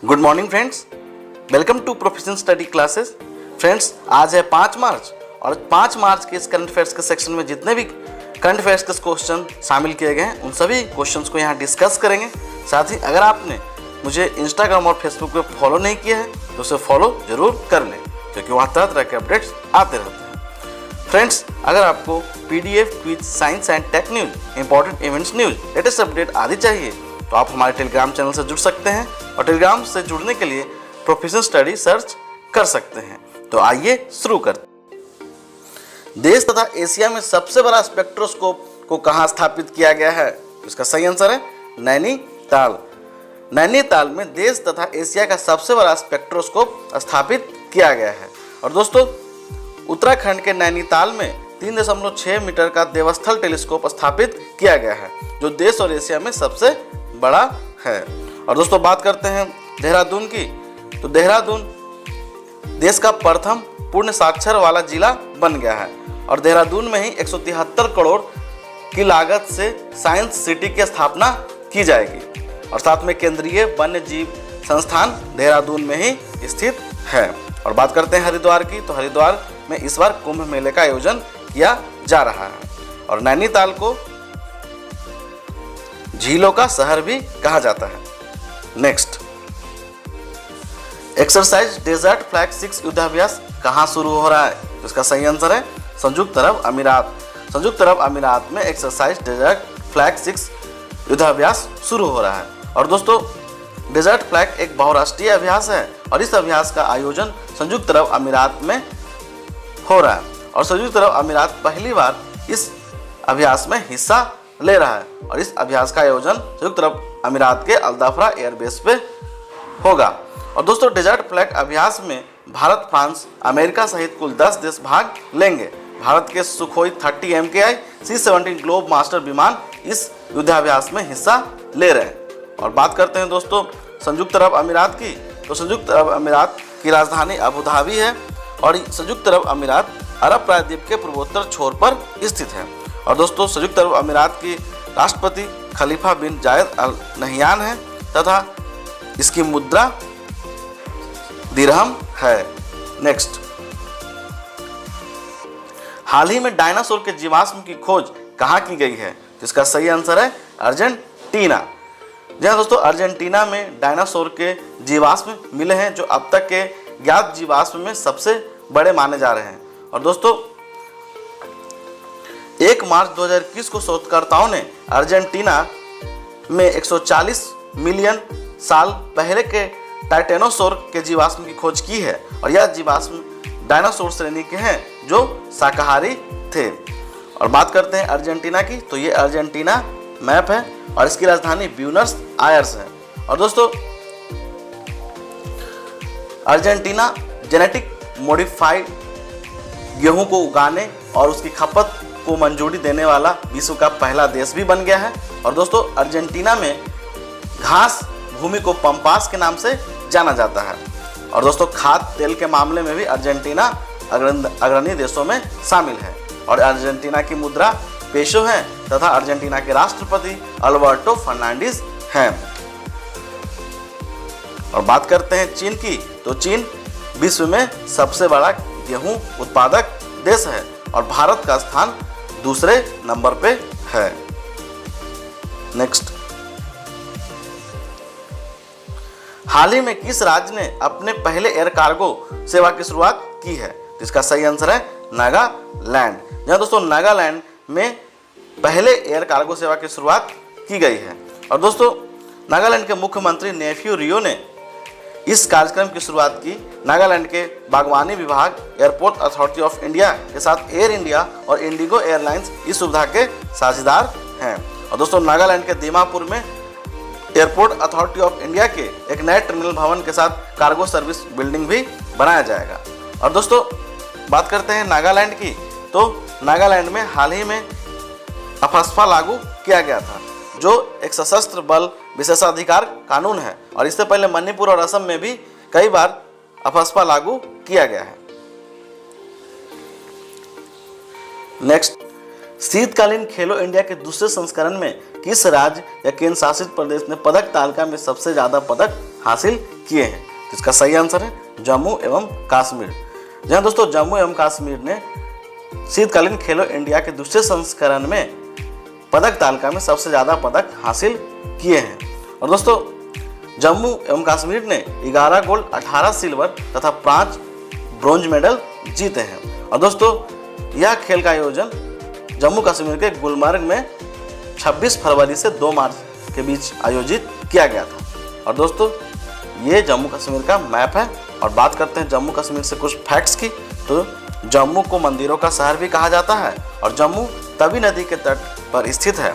Good morning friends, welcome to professional study classes. Friends, आज है 5 मार्च और 5 मार्च के इस करंट अफेयर्स के सेक्शन में जितने भी करंट अफेयर्स के क्वेश्चन शामिल किए गए हैं उन सभी क्वेश्चंस को यहाँ डिस्कस करेंगे। साथ ही अगर आपने मुझे इंस्टाग्राम और फेसबुक पे फॉलो नहीं किया है तो उसे फॉलो जरूर कर लें, क्योंकि वहाँ तरह तरह के अपडेट्स आते रहते हैं। फ्रेंड्स, अगर आपको PDF, quiz, science and tech news, important events news, latest update आदि चाहिए तो आप हमारे टेलीग्राम चैनल से जुड़ सकते हैं और टेलीग्राम से जुड़ने के लिए प्रोफेशनल स्टडी सर्च कर सकते हैं। तो आइए शुरू करते हैं। देश तथा एशिया में सबसे बड़ा स्पेक्ट्रोस्कोप को कहाँ स्थापित किया गया है? इसका सही आंसर है नैनीताल। नैनीताल में देश तथा एशिया का सबसे बड़ा स्पेक्ट्रोस्कोप स्थापित किया गया है। और दोस्तों, उत्तराखंड के नैनीताल में 3.6 मीटर का देवस्थल टेलीस्कोप स्थापित किया गया है, जो देश और एशिया में सबसे बड़ा है। और दोस्तों, बात करते हैं देहरादून की, तो देहरादून देश का प्रथम पूर्ण साक्षर वाला जिला बन गया है और देहरादून में ही 173 करोड़ की लागत से साइंस सिटी की स्थापना की जाएगी। और साथ में केंद्रीय वन्य जीव संस्थान देहरादून में ही स्थित है। और बात करते हैं हरिद्वार की, तो हरिद्वार में इस बार कुंभ मेले का आयोजन किया जा रहा है और नैनीताल को झीलों का शहर भी कहा जाता है। नेक्स्ट, एक्सरसाइज डेजर्ट फ्लैग 6 युद्धाभ्यास कहाँ शुरू हो रहा है? तो इसका सही आंसर है संयुक्त अरब अमीरात। संयुक्त अरब अमीरात में एक्सरसाइज डेजर्ट फ्लैग 6 युद्धाभ्यास शुरू हो रहा है। और दोस्तों, डेजर्ट फ्लैग एक बहुराष्ट्रीय अभ्यास है और इस अभ्यास का आयोजन संयुक्त अरब अमीरात में हो रहा है और संयुक्त अरब अमीरात पहली बार इस अभ्यास में हिस्सा ले रहा है। और इस अभ्यास का आयोजन संयुक्त अरब अमीरात के अल्दाफ्रा एयरबेस पे होगा। और दोस्तों, डेजर्ट फ्लैग अभ्यास में भारत, फ्रांस, अमेरिका सहित कुल 10 देश भाग लेंगे। भारत के Sukhoi 30 MKI C-17 globe master विमान इस युद्धाभ्यास में हिस्सा ले रहे हैं। और बात करते हैं दोस्तों संयुक्त अरब अमीरात की, तो संयुक्त अरब अमीरात की राजधानी अबू धाबी है और संयुक्त अरब अमीरात अरब प्रायद्वीप के पूर्वोत्तर छोर पर स्थित है। और दोस्तों, संयुक्त अरब अमीरात की राष्ट्रपति खलीफा बिन जायद अल नहयान है तथा इसकी मुद्रा दिरहम है। नेक्स्ट, हाल ही में डायनासोर के जीवाश्म की खोज कहाँ की गई है? जिसका सही आंसर है अर्जेंटीना। जी हाँ दोस्तों, अर्जेंटीना में डायनासोर के जीवाश्म मिले हैं, जो अब तक के ज्ञात जीवाश्म में सबसे बड़े माने जा रहे हैं। और दोस्तों, 1 मार्च 2021 को शोधकर्ताओं ने अर्जेंटीना में 140 मिलियन साल पहले के टाइटेनोसोर के जीवाश्म की खोज की है और यह जीवाश्म डायनासोर श्रेणी के हैं जो शाकाहारी थे। और बात करते हैं अर्जेंटीना की, तो ये अर्जेंटीना मैप है और इसकी राजधानी ब्यूनस आयर्स है। और दोस्तों, अर्जेंटीना जेनेटिक मॉडिफाइड गेहूं को उगाने और उसकी खपत को मंजूरी देने वाला विश्व का पहला देश भी बन गया है। और दोस्तों, अर्जेंटीना में घास भूमि को पम्पास के नाम से जाना जाता है। और दोस्तों, खाद्य तेल के मामले में भी अर्जेंटीना अग्रणी देशों में शामिल है और अर्जेंटीना की मुद्रा पेसो है तथा अर्जेंटीना के राष्ट्रपति अल्बर्टो फर्नांडिस हैं। और बात करते हैं चीन की, तो चीन विश्व में सबसे बड़ा गेहूं उत्पादक देश है और भारत का स्थान दूसरे नंबर पे है। नेक्स्ट, हाल ही में किस राज्य ने अपने पहले एयर कार्गो सेवा की शुरुआत की है? जिसका सही आंसर है नागालैंड। जहां दोस्तों, नागालैंड में पहले एयर कार्गो सेवा की शुरुआत की गई है। और दोस्तों, नागालैंड के मुख्यमंत्री नेफ्यू रियो ने इस कार्यक्रम की शुरुआत की। नागालैंड के बागवानी विभाग, एयरपोर्ट अथॉरिटी ऑफ इंडिया के साथ एयर इंडिया और इंडिगो एयरलाइंस इस सुविधा के साझेदार हैं। और दोस्तों, नागालैंड के दीमापुर में एयरपोर्ट अथॉरिटी ऑफ इंडिया के एक नए टर्मिनल भवन के साथ कार्गो सर्विस बिल्डिंग भी बनाया जाएगा। और दोस्तों, बात करते हैं नागालैंड की, तो नागालैंड में हाल ही में अफस्पा लागू किया गया था, जो एक सशस्त्र बल विशेषाधिकार कानून है। और इससे पहले मणिपुर और असम में भी कई बार अफस्पा लागू किया गया है। नेक्स्ट, शीतकालीन खेलो इंडिया के दूसरे संस्करण में किस राज्य या केंद्र शासित प्रदेश ने पदक तालिका में सबसे ज्यादा पदक हासिल किए हैं। इसका सही आंसर है जम्मू एवं कश्मीर। जहाँ दोस्तों जम्मू एवं कश्मीर ने शीतकालीन खेलो इंडिया के दूसरे संस्करण में पदक तालिका में सबसे ज़्यादा पदक हासिल किए हैं। और दोस्तों जम्मू एवं कश्मीर ने 11 गोल्ड, 18 सिल्वर तथा 5 ब्रॉन्ज मेडल जीते हैं। और दोस्तों यह खेल का आयोजन जम्मू कश्मीर के गुलमर्ग में 26 फरवरी से 2 मार्च के बीच आयोजित किया गया था। और दोस्तों ये जम्मू कश्मीर का मैप है। और बात करते हैं जम्मू कश्मीर से कुछ फैक्ट्स की, तो जम्मू को मंदिरों का शहर भी कहा जाता है और जम्मू तवी नदी के तट पर स्थित है।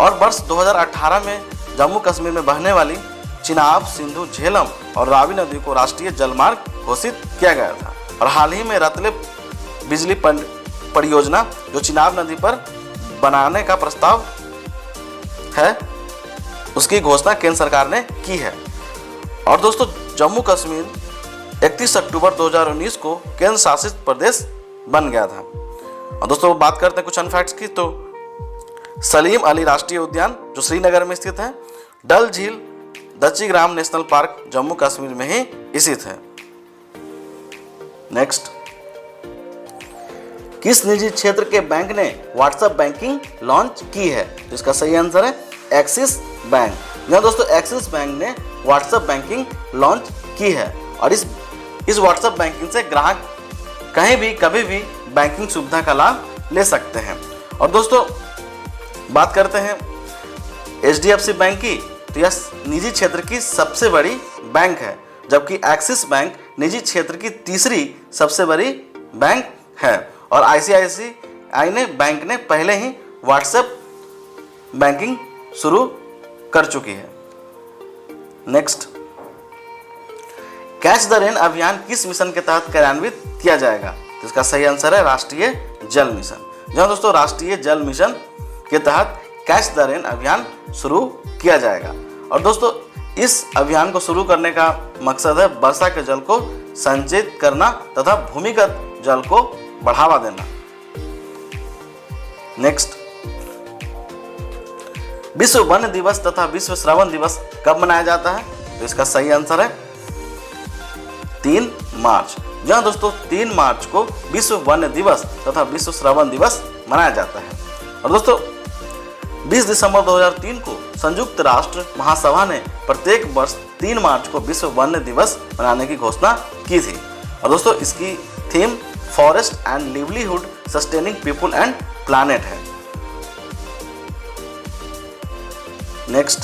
और वर्ष 2018 में जम्मू कश्मीर में बहने वाली चिनाब, सिंधु, झेलम और रावी नदी को राष्ट्रीय जलमार्ग घोषित किया गया था। और हाल ही में रतले बिजली परियोजना जो चिनाब नदी पर बनाने का प्रस्ताव है, उसकी घोषणा केंद्र सरकार ने की है। और दोस्तों जम्मू कश्मीर 31 अक्टूबर 2019 को केंद्र शासित प्रदेश बन गया था। और दोस्तों बात करते हैं कुछ अनफैक्ट्स की, तो सलीम अली राष्ट्रीय उद्यान जो श्रीनगर में स्थित है, डल झील दच्चीग्राम नेशनल पार्क जम्मू कश्मीर में ही स्थित है। नेक्स्ट, किस निजी क्षेत्र के बैंक ने व्हाट्सएप बैंकिंग लॉन्च की है? तो इसका सही आंसर है एक्सिस बैंक। यहाँ दोस्तों एक्सिस बैंक ने व्हाट्सएप बैंकिंग लॉन्च की है। और इस व्हाट्सएप बैंकिंग से ग्राहक कहीं भी कभी भी बैंकिंग सुविधा का लाभ ले सकते हैं। और दोस्तों बात करते हैं HDFC बैंक की, तो यह निजी क्षेत्र की सबसे बड़ी बैंक है, जबकि एक्सिस बैंक निजी क्षेत्र की तीसरी सबसे बड़ी बैंक है। और ICICI बैंक ने पहले ही व्हाट्सएप बैंकिंग शुरू कर चुकी है। नेक्स्ट, कैच द रेन अभियान किस मिशन के तहत कार्यान्वित किया जाएगा? तो इसका सही आंसर है राष्ट्रीय जल मिशन। जहाँ दोस्तों राष्ट्रीय जल मिशन के तहत कैच द रेन अभियान शुरू किया जाएगा। और दोस्तों इस अभियान को शुरू करने का मकसद है वर्षा के जल को संचित करना तथा भूमिगत जल को बढ़ावा देना। नेक्स्ट, विश्व वन दिवस तथा विश्व श्रवण दिवस कब मनाया जाता है? तो इसका सही आंसर है 3 मार्च। जहाँ दोस्तों 3 मार्च को विश्व वन दिवस तथा विश्व श्रवण दिवस मनाया जाता है। और दोस्तों 20 दिसंबर 2003 को संयुक्त राष्ट्र महासभा ने प्रत्येक वर्ष 3 मार्च को विश्व वन दिवस मनाने की घोषणा की थी। और दोस्तों इसकी theme forest and livelihood sustaining people and planet है। नेक्स्ट,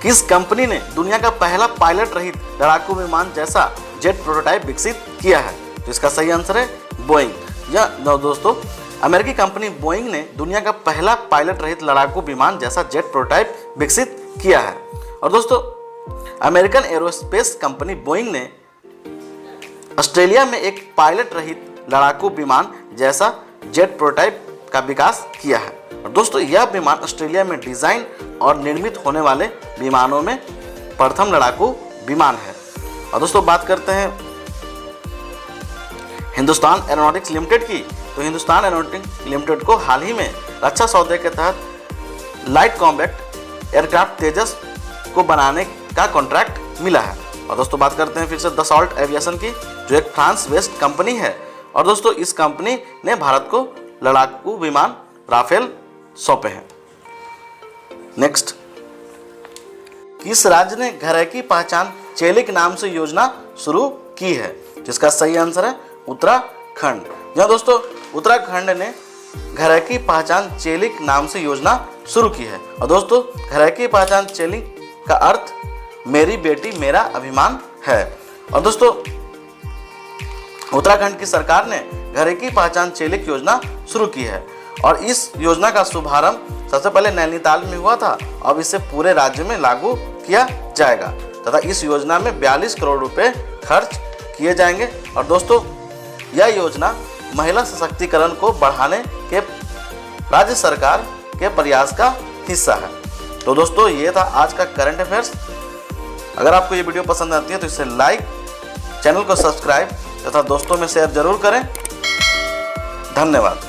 किस कंपनी ने दुनिया का पहला पायलट रहित लड़ाकू विमान जैसा जेट प्रोटोटाइप विकसित किया है? तो इसका सही आंसर है बोइंग। या दोस्तों अमेरिकी कंपनी बोइंग ने दुनिया का पहला पायलट रहित लड़ाकू विमान जैसा जेट प्रोटोटाइप विकसित किया है। और दोस्तों अमेरिकन एरोस्पेस कंपनी बोइंग ने ऑस्ट्रेलिया में एक पायलट रहित लड़ाकू विमान जैसा जेट प्रोटोटाइप का विकास किया है। और दोस्तों यह विमान ऑस्ट्रेलिया में डिजाइन और निर्मित होने वाले विमानों में प्रथम लड़ाकू विमान है। और दोस्तों बात करते हैं हिंदुस्तान एरोनॉटिक्स लिमिटेड की, तो हिंदुस्तान एरोनॉटिक्स लिमिटेड को हाल ही में रक्षा सौदे के तहत लाइट कॉम्बैट एयरक्राफ्ट तेजस को बनाने का कॉन्ट्रैक्ट मिला है। और दोस्तों बात करते हैं फिर से दसॉल्ट एविएशन की, जो एक फ्रांस बेस्ड कंपनी है। और दोस्तों इस कंपनी ने भारत को लड़ाकू विमान राफेल सौंपे हैं। नेक्स्ट, किस राज्य ने घर की पहचान चेलिक नाम से योजना शुरू की है? जिसका सही आंसर है उत्तराखंड। जहाँ दोस्तों उत्तराखंड ने घर की पहचान चेलिक नाम से योजना शुरू की है। और दोस्तों घर की पहचान चेलिक का अर्थ मेरी बेटी मेरा अभिमान है। और दोस्तों उत्तराखंड की सरकार ने घर की पहचान चेलिक योजना शुरू की है। और इस योजना का शुभारंभ सबसे पहले नैनीताल में हुआ था। अब इसे पूरे राज्य में लागू किया जाएगा तथा इस योजना में 42 करोड़ रुपए खर्च किए जाएंगे। और दोस्तों यह योजना महिला सशक्तिकरण को बढ़ाने के राज्य सरकार के प्रयास का हिस्सा है। तो दोस्तों ये था आज का करंट अफेयर्स। अगर आपको ये वीडियो पसंद आती है तो इसे लाइक, चैनल को सब्सक्राइब तथा दोस्तों में शेयर जरूर करें। धन्यवाद।